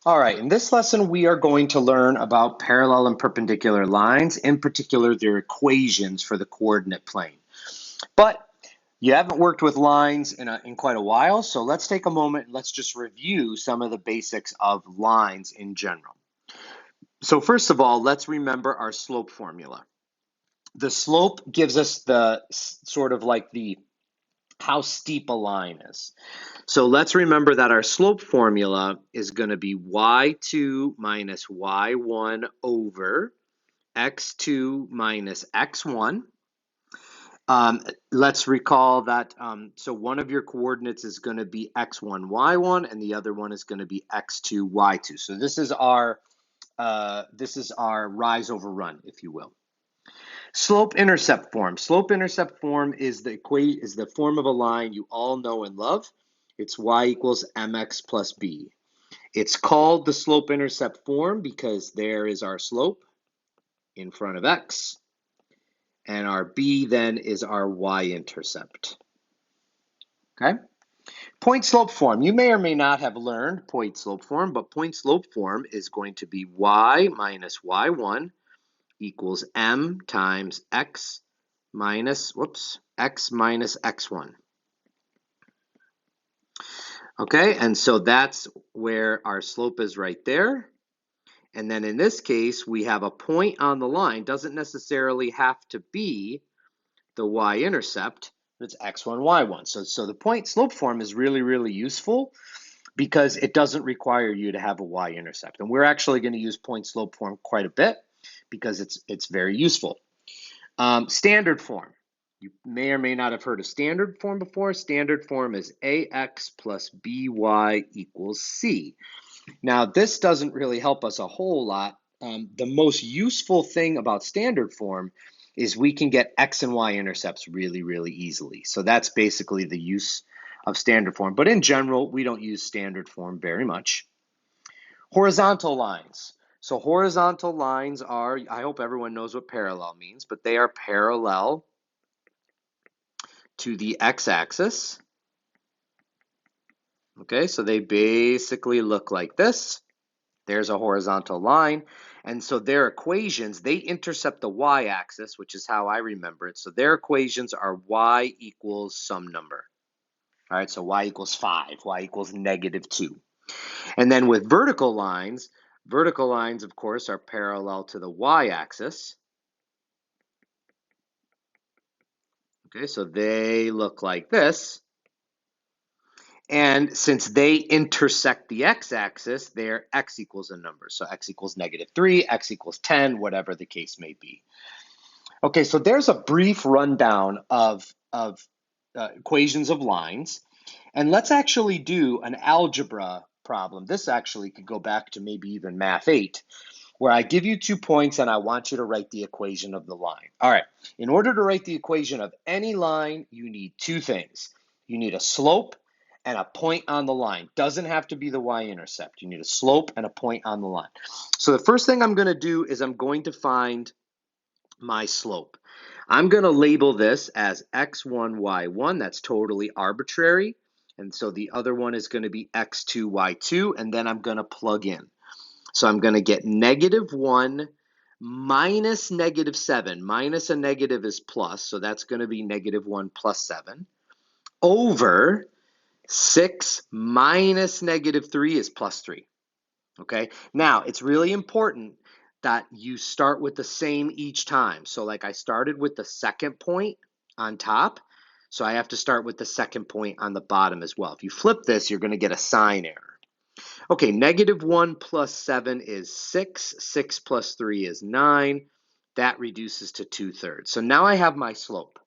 All right, in this lesson, we are going to learn about parallel and perpendicular lines, in particular, their equations for the coordinate plane. But you haven't worked with lines in quite a while, so let's take a moment and let's just review some of the basics of lines in general. So first of all, let's remember our slope formula. The slope gives us the sort of like the how steep a line is. So let's remember that our slope formula is going to be y2 minus y1 over x2 minus x1. Let's recall that, so one of your coordinates is going to be x1, y1, and the other one is going to be x2, y2. So this is our rise over run, if you will. Slope-intercept form. Slope-intercept form is the form of a line you all know and love. It's y equals mx plus b. It's called the slope-intercept form because there is our slope in front of x, and our b then is our y-intercept. Okay? Point-slope form. You may or may not have learned point-slope form, but point-slope form is going to be y minus y1 equals m times x minus x1. Okay, and so that's where our slope is right there. And then in this case, we have a point on the line. Doesn't necessarily have to be the y-intercept, but it's x1, y1. So the point-slope form is really, really useful because it doesn't require you to have a y-intercept. And we're actually going to use point-slope form quite a bit because it's very useful. Standard form. You may or may not have heard of standard form before. Standard form is ax plus by equals c. Now, this doesn't really help us a whole lot. The most useful thing about standard form is we can get x and y intercepts really, really easily. So that's basically the use of standard form. But in general, we don't use standard form very much. Horizontal lines. So horizontal lines are, I hope everyone knows what parallel means, but they are parallel to the x-axis. Okay, so they basically look like this. There's a horizontal line. And so their equations, they intercept the y-axis, which is how I remember it. So their equations are y equals some number. All right, so y equals 5, y equals -2. And then with vertical lines, of course, are parallel to the y-axis. Okay, so they look like this. And since they intersect the x-axis, their x equals a number. So x equals -3, x equals 10, whatever the case may be. Okay, so there's a brief rundown of equations of lines. And let's actually do an algebra problem. This actually could go back to maybe even Math 8, where I give you 2 points and I want you to write the equation of the line. All right, in order to write the equation of any line, you need 2 things. You need a slope and a point on the line. Doesn't have to be the y-intercept. You need a slope and a point on the line. So the first thing I'm going to do is I'm going to find my slope. I'm going to label this as x1, y1. That's totally arbitrary. And so the other one is going to be x2, y2, and then I'm going to plug in. So I'm going to get -1 minus -7. Minus a negative is plus, so that's going to be -1 plus 7 over 6 minus -3 is plus 3. Okay, now it's really important that you start with the same each time. So like I started with the second point on top, so I have to start with the second point on the bottom as well. If you flip this, you're going to get a sign error. Okay, -1 plus 7 is 6. 6 plus 3 is 9. That reduces to 2/3. So now I have my slope.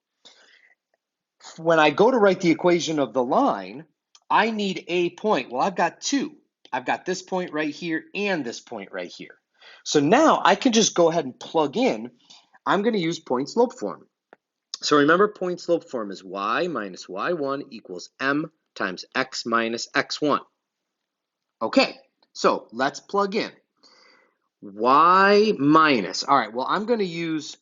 When I go to write the equation of the line, I need a point. Well, I've got 2. I've got this point right here and this point right here. So now I can just go ahead and plug in. I'm going to use point-slope form. So remember, point-slope form is y minus y1 equals m times x minus x1. Okay, so let's plug in. Y minus, all right, well, I'm going to use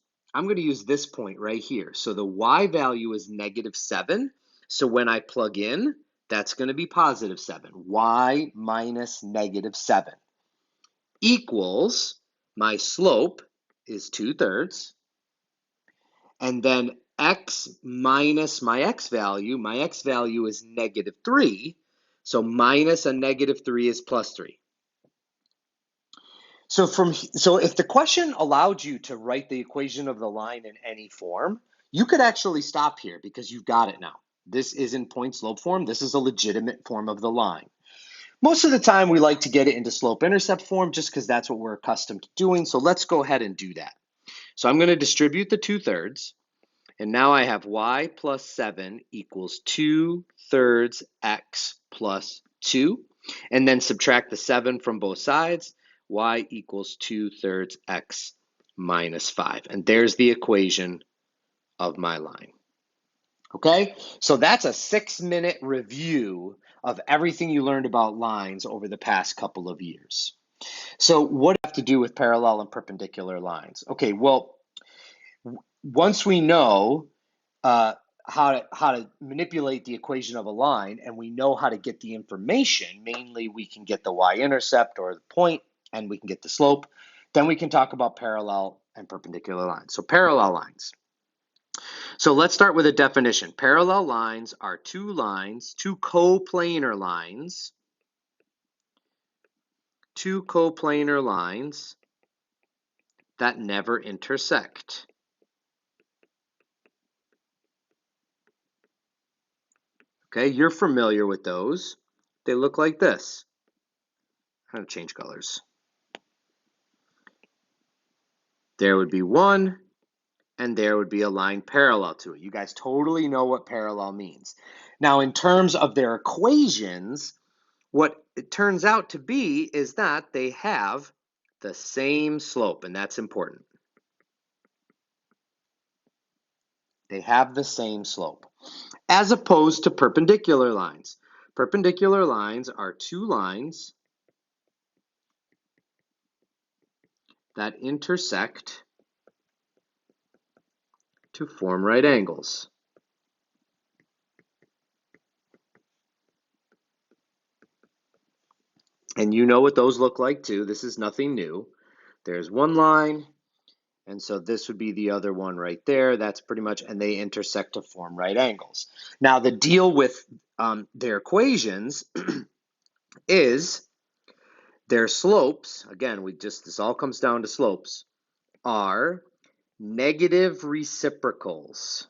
this point right here. So the y value is -7. So when I plug in, that's going to be +7. Y minus -7. equals my slope is 2/3, and then x minus my x value is -3, so minus a -3 is +3. So if the question allowed you to write the equation of the line in any form, you could actually stop here because you've got it now. This isn't point slope form. This is a legitimate form of the line. Most of the time we like to get it into slope intercept form just because that's what we're accustomed to doing. So let's go ahead and do that. So I'm going to distribute the 2/3. And now I have y plus 7 equals 2/3 x plus 2. And then subtract the 7 from both sides. Y equals 2/3 x minus 5. And there's the equation of my line. Okay, so that's a 6-minute review of everything you learned about lines over the past couple of years. So what do you have to do with parallel and perpendicular lines? Okay, well, once we know how to manipulate the equation of a line and we know how to get the information, mainly we can get the y-intercept or the point and we can get the slope, then we can talk about parallel and perpendicular lines. So parallel lines. So let's start with a definition. Parallel lines are two coplanar lines that never intersect. Okay, you're familiar with those. They look like this. I'm going to change colors. There would be one, and there would be a line parallel to it. You guys totally know what parallel means. Now, in terms of their equations, what it turns out to be is that they have the same slope, and that's important. They have the same slope, as opposed to perpendicular lines. Perpendicular lines are two lines that intersect to form right angles. And you know what those look like too. This is nothing new. There's one line, and so this would be the other one right there. That's pretty much, and they intersect to form right angles. Now the deal with their equations is their slopes, again, this all comes down to slopes, are negative reciprocals.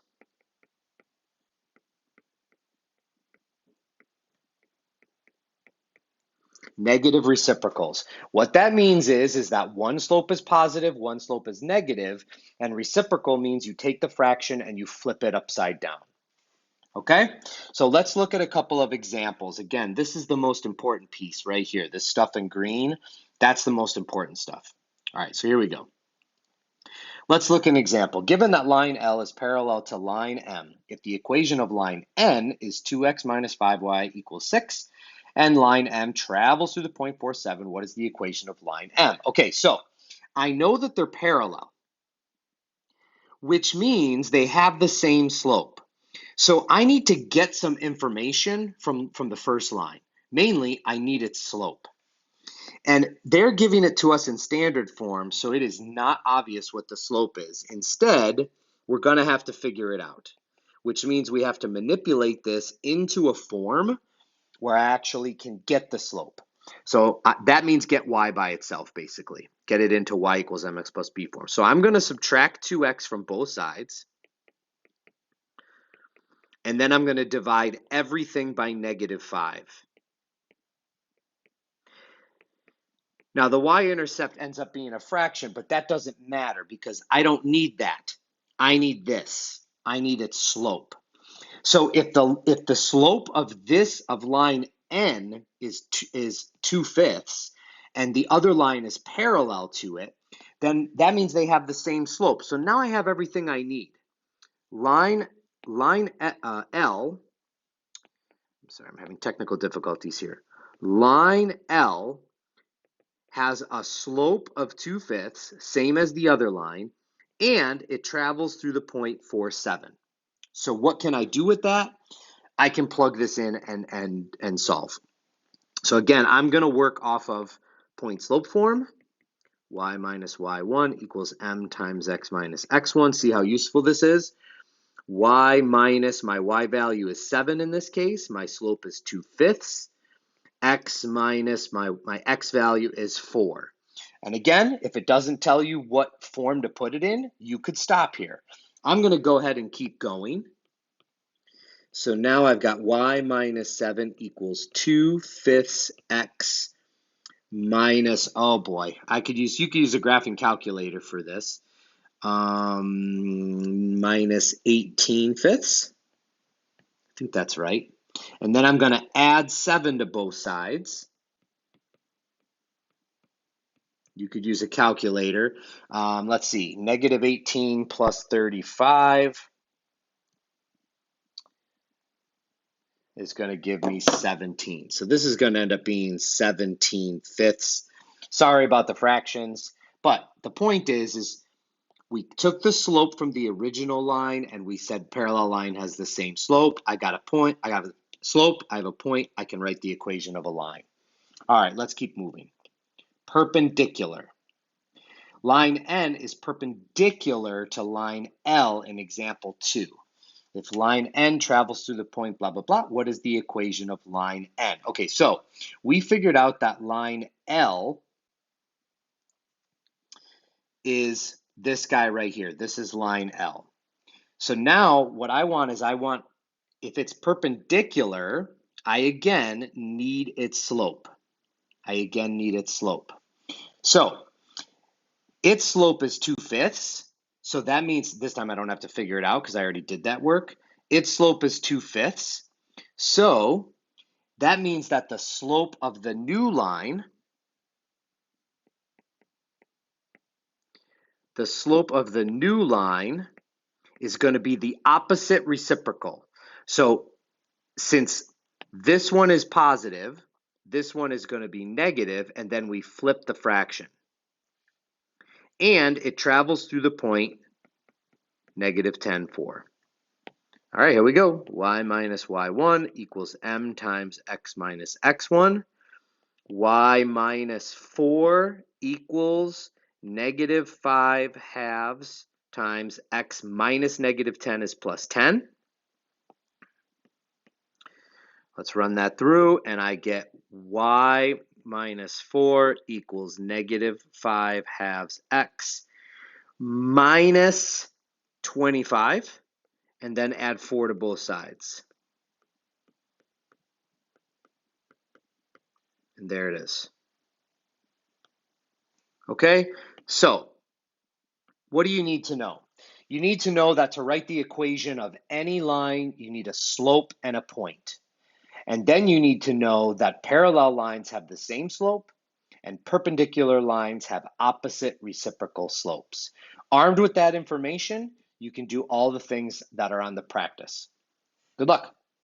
Negative reciprocals. What that means is that one slope is positive, one slope is negative, and reciprocal means you take the fraction and you flip it upside down. Okay, so let's look at a couple of examples. Again, this is the most important piece right here. This stuff in green, that's the most important stuff. All right, so here we go. Let's look at an example. Given that line L is parallel to line M, if the equation of line N is 2x minus 5y equals 6, and line M travels through the point 4, 7, what is the equation of line M? Okay, so I know that they're parallel, which means they have the same slope. So I need to get some information from the first line. Mainly, I need its slope. And they're giving it to us in standard form, so it is not obvious what the slope is. Instead, we're going to have to figure it out, which means we have to manipulate this into a form where I actually can get the slope. So that means get y by itself, basically. Get it into y equals mx plus b form. So I'm going to subtract 2x from both sides. And then I'm going to divide everything by -5. Now, the y-intercept ends up being a fraction, but that doesn't matter because I don't need that. I need this. I need its slope. So if the slope of line N is 2/5 and the other line is parallel to it, then that means they have the same slope. So now I have everything I need. Line L, I'm sorry, I'm having technical difficulties here. Line L has a slope of 2/5, same as the other line, and it travels through the point 4, 7. So what can I do with that? I can plug this in and solve. So again, I'm going to work off of point slope form. y minus y1 equals m times x minus x1. See how useful this is? Y minus, my y value is 7 in this case. My slope is 2/5. X minus, my x value is 4. And again, if it doesn't tell you what form to put it in, you could stop here. I'm going to go ahead and keep going. So now I've got y minus 7 equals 2/5 x minus, oh boy, you could use a graphing calculator for this. Minus 18/5. I think that's right. And then I'm going to add 7 to both sides. You could use a calculator. Let's see, negative 18 plus 35 is going to give me 17. So this is going to end up being 17/5. Sorry about the fractions, but the point is we took the slope from the original line and we said parallel line has the same slope. I got a point, I got a slope, I have a point, I can write the equation of a line. All right, let's keep moving. Perpendicular. Line N is perpendicular to line L in example 2. If line N travels through the point blah, blah, blah, what is the equation of line N? Okay, so we figured out that line L is this guy right here. This is line L. So now what I want is if it's perpendicular, I again need its slope. So its slope is 2/5. So that means this time I don't have to figure it out because I already did that work. Its slope is 2/5. So that means that the slope of the new line, is going to be the opposite reciprocal. So since this one is positive, this one is going to be negative, and then we flip the fraction. And it travels through the point negative 10, 4. All right, here we go. Y minus y1 equals m times x minus x1. Y minus 4 equals negative 5/2 times x minus negative 10 is plus 10. Let's run that through, and I get y minus 4 equals negative 5/2 x minus 25, and then add 4 to both sides. And there it is. Okay, so what do you need to know? You need to know that to write the equation of any line, you need a slope and a point. And then you need to know that parallel lines have the same slope and perpendicular lines have opposite reciprocal slopes. Armed with that information, you can do all the things that are on the practice. Good luck.